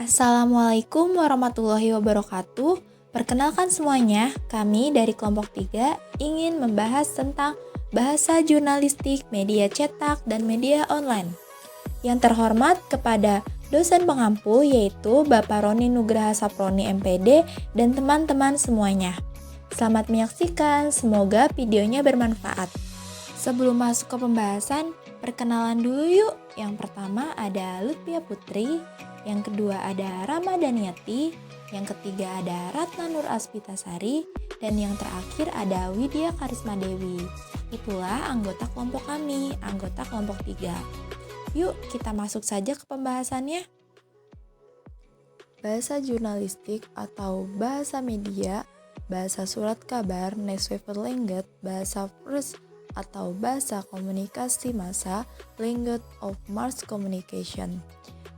Assalamualaikum warahmatullahi wabarakatuh. Perkenalkan semuanya, kami dari kelompok 3 ingin membahas tentang bahasa jurnalistik, media cetak, dan media online. Yang terhormat kepada dosen pengampu yaitu Bapak Roni Nugraha Saproni MPD dan teman-teman semuanya. Selamat menyaksikan, semoga videonya bermanfaat. Sebelum masuk ke pembahasan, perkenalan dulu yuk. Yang pertama ada Lutfia Putri, yang kedua ada Rama Daniati, yang ketiga ada Ratna Nur Aspitasari, dan yang terakhir ada Widya Karisma Dewi. Itulah anggota kelompok kami, anggota kelompok 3. Yuk kita masuk saja ke pembahasannya. Bahasa jurnalistik atau bahasa media, bahasa surat kabar, Nesweverlenget, bahasa vers atau bahasa komunikasi massa, language of mass communication.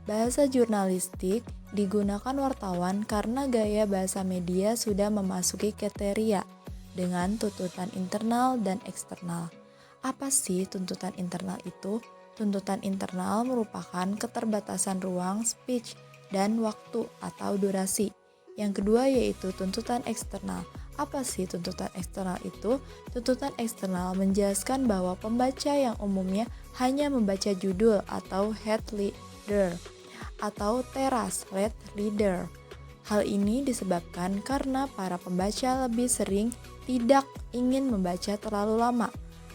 Bahasa jurnalistik digunakan wartawan karena gaya bahasa media sudah memasuki kriteria dengan tuntutan internal dan eksternal. Apa sih tuntutan internal itu? Tuntutan internal merupakan keterbatasan ruang, speech, dan waktu atau durasi. Yang kedua yaitu tuntutan eksternal. Apa sih tuntutan eksternal itu? Tuntutan eksternal menjelaskan bahwa pembaca yang umumnya hanya membaca judul atau headliner atau teras reader. Hal ini disebabkan karena para pembaca lebih sering tidak ingin membaca terlalu lama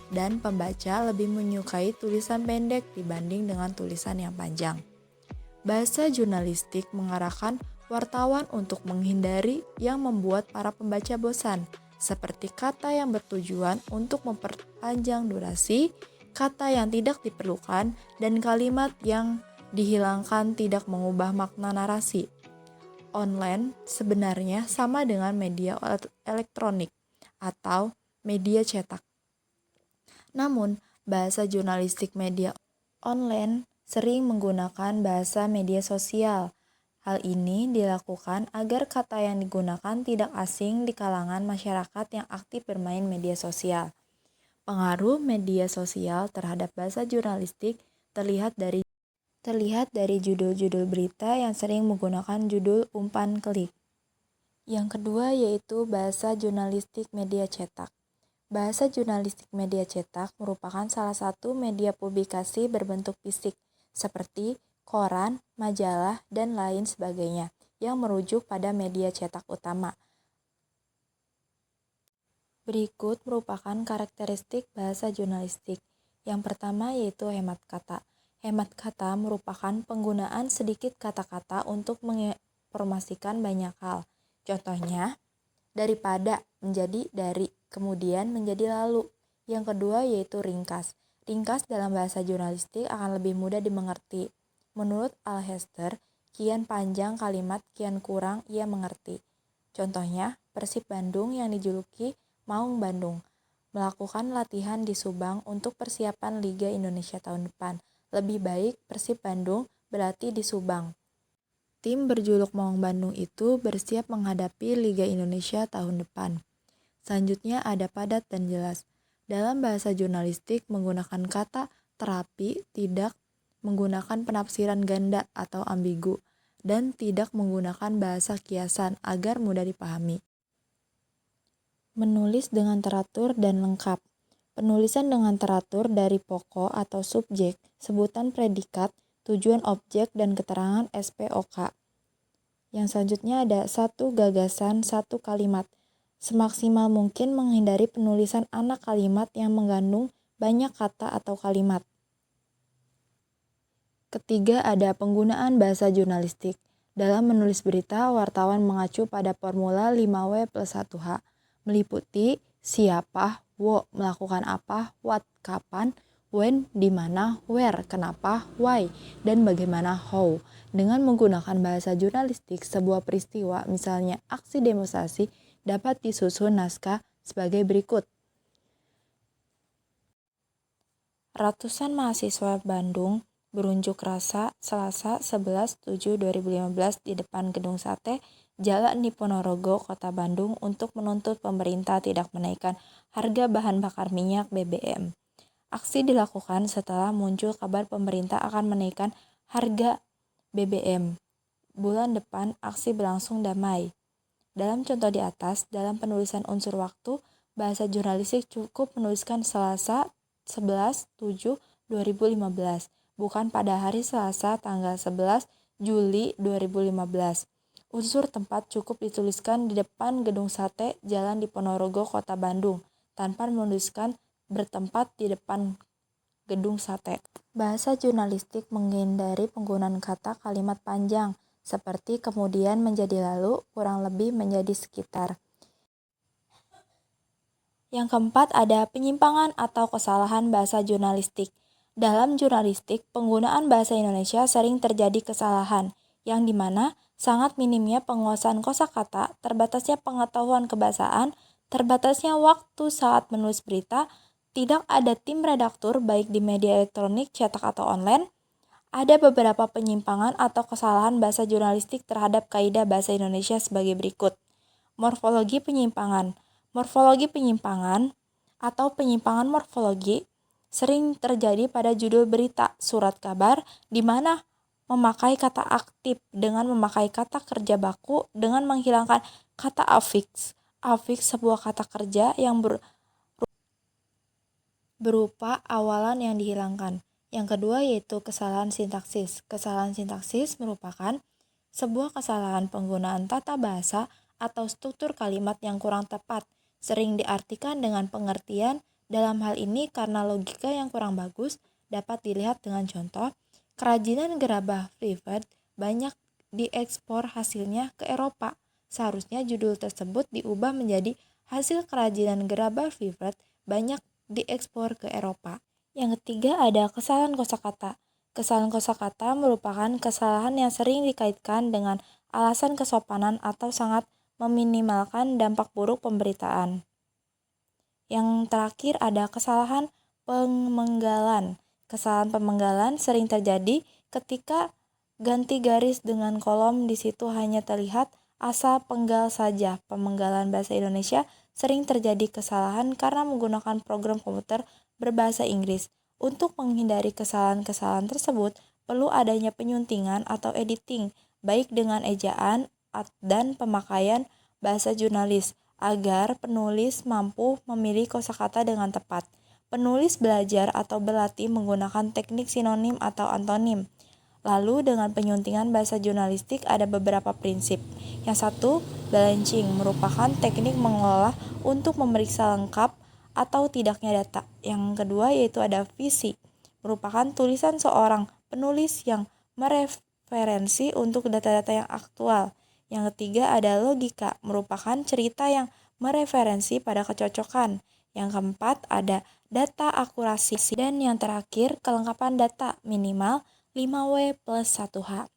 dan pembaca lebih menyukai tulisan pendek dibanding dengan tulisan yang panjang. Bahasa jurnalistik mengarahkan wartawan untuk menghindari yang membuat para pembaca bosan, seperti kata yang bertujuan untuk memperpanjang durasi, kata yang tidak diperlukan, dan kalimat yang dihilangkan tidak mengubah makna narasi. Online sebenarnya sama dengan media elektronik atau media cetak. Namun, bahasa jurnalistik media online sering menggunakan bahasa media sosial. Hal ini dilakukan agar kata yang digunakan tidak asing di kalangan masyarakat yang aktif bermain media sosial. Pengaruh media sosial terhadap bahasa jurnalistik terlihat dari judul-judul berita yang sering menggunakan judul umpan klik. Yang kedua yaitu bahasa jurnalistik media cetak. Bahasa jurnalistik media cetak merupakan salah satu media publikasi berbentuk fisik seperti koran, majalah, dan lain sebagainya yang merujuk pada media cetak utama. Berikut merupakan karakteristik bahasa jurnalistik. Yang pertama yaitu hemat kata. Hemat kata merupakan penggunaan sedikit kata-kata untuk menginformasikan banyak hal. Contohnya, daripada menjadi dari, kemudian menjadi lalu. Yang kedua yaitu ringkas. Ringkas dalam bahasa jurnalistik akan lebih mudah dimengerti. Menurut Alhester, kian panjang kalimat, kian kurang ia mengerti. Contohnya, Persib Bandung yang dijuluki Maung Bandung melakukan latihan di Subang untuk persiapan Liga Indonesia tahun depan. Lebih baik Persib Bandung berlatih di Subang. Tim berjuluk Maung Bandung itu bersiap menghadapi Liga Indonesia tahun depan. Selanjutnya ada padat dan jelas. Dalam bahasa jurnalistik menggunakan kata terapi, tidak menggunakan penafsiran ganda atau ambigu, dan tidak menggunakan bahasa kiasan agar mudah dipahami. Menulis dengan teratur dan lengkap. Penulisan dengan teratur dari pokok atau subjek, sebutan predikat, tujuan objek, dan keterangan SPOK. Yang selanjutnya ada satu gagasan, satu kalimat. Semaksimal mungkin menghindari penulisan anak kalimat yang mengandung banyak kata atau kalimat. Ketiga ada penggunaan bahasa jurnalistik. Dalam menulis berita, wartawan mengacu pada formula 5W plus 1H, meliputi siapa, wo, melakukan apa, what, kapan, when, di mana, where, kenapa, why, dan bagaimana, how. Dengan menggunakan bahasa jurnalistik, sebuah peristiwa, misalnya aksi demonstrasi, dapat disusun naskah sebagai berikut. Ratusan mahasiswa Bandung berunjuk rasa Selasa 11/7/2015 di depan Gedung Sate, Jalan Diponorogo, Kota Bandung untuk menuntut pemerintah tidak menaikkan harga bahan bakar minyak BBM. Aksi dilakukan setelah muncul kabar pemerintah akan menaikkan harga BBM bulan depan aksi berlangsung damai. Dalam contoh di atas, dalam penulisan unsur waktu, bahasa jurnalistik cukup menuliskan Selasa 11/7/2015, bukan pada hari Selasa tanggal 11 Juli 2015. Unsur tempat cukup dituliskan di depan Gedung Sate, Jalan Diponorogo, Kota Bandung, tanpa menuliskan bertempat di depan Gedung Sate. Bahasa jurnalistik menghindari penggunaan kata kalimat panjang, seperti kemudian menjadi lalu, kurang lebih menjadi sekitar. Yang keempat ada penyimpangan atau kesalahan bahasa jurnalistik. Dalam jurnalistik, penggunaan bahasa Indonesia sering terjadi kesalahan, yang dimana sangat minimnya penguasaan kosakata, terbatasnya pengetahuan kebahasaan, terbatasnya waktu saat menulis berita, tidak ada tim redaktur baik di media elektronik, cetak atau online. Ada beberapa penyimpangan atau kesalahan bahasa jurnalistik terhadap kaidah bahasa Indonesia sebagai berikut. Morfologi penyimpangan. Morfologi penyimpangan atau penyimpangan morfologi sering terjadi pada judul berita, surat kabar, di mana memakai kata aktif dengan memakai kata kerja baku dengan menghilangkan kata afiks. Afiks sebuah kata kerja yang berupa awalan yang dihilangkan. Yang kedua yaitu kesalahan sintaksis. Kesalahan sintaksis merupakan sebuah kesalahan penggunaan tata bahasa atau struktur kalimat yang kurang tepat, sering diartikan dengan pengertian. Dalam hal ini karena logika yang kurang bagus dapat dilihat dengan contoh, kerajinan gerabah Privet banyak diekspor hasilnya ke Eropa. Seharusnya judul tersebut diubah menjadi hasil kerajinan gerabah Privet banyak diekspor ke Eropa. Yang ketiga ada kesalahan kosakata. Kesalahan kosakata merupakan kesalahan yang sering dikaitkan dengan alasan kesopanan atau sangat meminimalkan dampak buruk pemberitaan. Yang terakhir ada kesalahan pemenggalan. Kesalahan pemenggalan sering terjadi ketika ganti garis dengan kolom di situ hanya terlihat asa penggal saja. Pemenggalan bahasa Indonesia sering terjadi kesalahan karena menggunakan program komputer berbahasa Inggris. Untuk menghindari kesalahan-kesalahan tersebut, perlu adanya penyuntingan atau editing, baik dengan ejaan dan pemakaian bahasa jurnalis, agar penulis mampu memilih kosakata dengan tepat. Penulis belajar atau berlatih menggunakan teknik sinonim atau antonim. Lalu dengan penyuntingan bahasa jurnalistik ada beberapa prinsip. Yang satu, balancing merupakan teknik mengolah untuk memeriksa lengkap atau tidaknya data. Yang kedua yaitu ada visi, merupakan tulisan seorang penulis yang mereferensi untuk data-data yang aktual. Yang ketiga ada logika, merupakan cerita yang mereferensi pada kecocokan. Yang keempat ada data akurasi. Dan yang terakhir kelengkapan data minimal 5W plus 1H.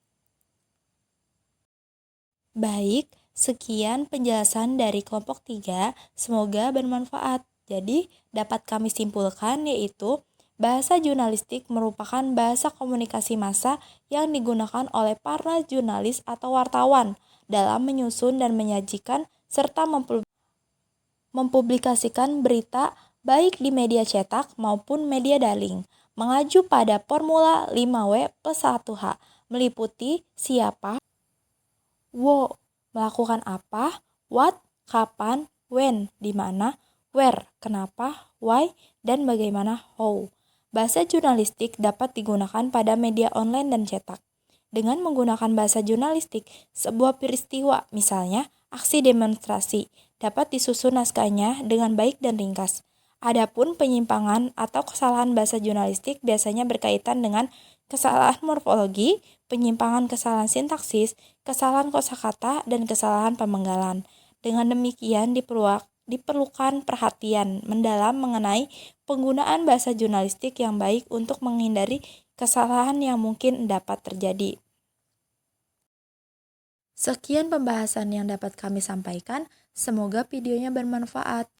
Baik, sekian penjelasan dari kelompok 3, semoga bermanfaat. Jadi, dapat kami simpulkan yaitu bahasa jurnalistik merupakan bahasa komunikasi massa yang digunakan oleh para jurnalis atau wartawan dalam menyusun dan menyajikan serta mempublikasikan berita baik di media cetak maupun media daring. Mengacu pada formula 5W plus 1H, meliputi siapa, melakukan apa, what, kapan, when, di mana, where, kenapa, why, dan bagaimana, how. Bahasa jurnalistik dapat digunakan pada media online dan cetak. Dengan menggunakan bahasa jurnalistik, sebuah peristiwa, misalnya aksi demonstrasi, dapat disusun naskahnya dengan baik dan ringkas. Adapun penyimpangan atau kesalahan bahasa jurnalistik biasanya berkaitan dengan kesalahan morfologi, penyimpangan kesalahan sintaksis, kesalahan kosakata, dan kesalahan pemenggalan. Dengan demikian diperlukan perhatian mendalam mengenai penggunaan bahasa jurnalistik yang baik untuk menghindari kesalahan yang mungkin dapat terjadi. Sekian pembahasan yang dapat kami sampaikan, semoga videonya bermanfaat.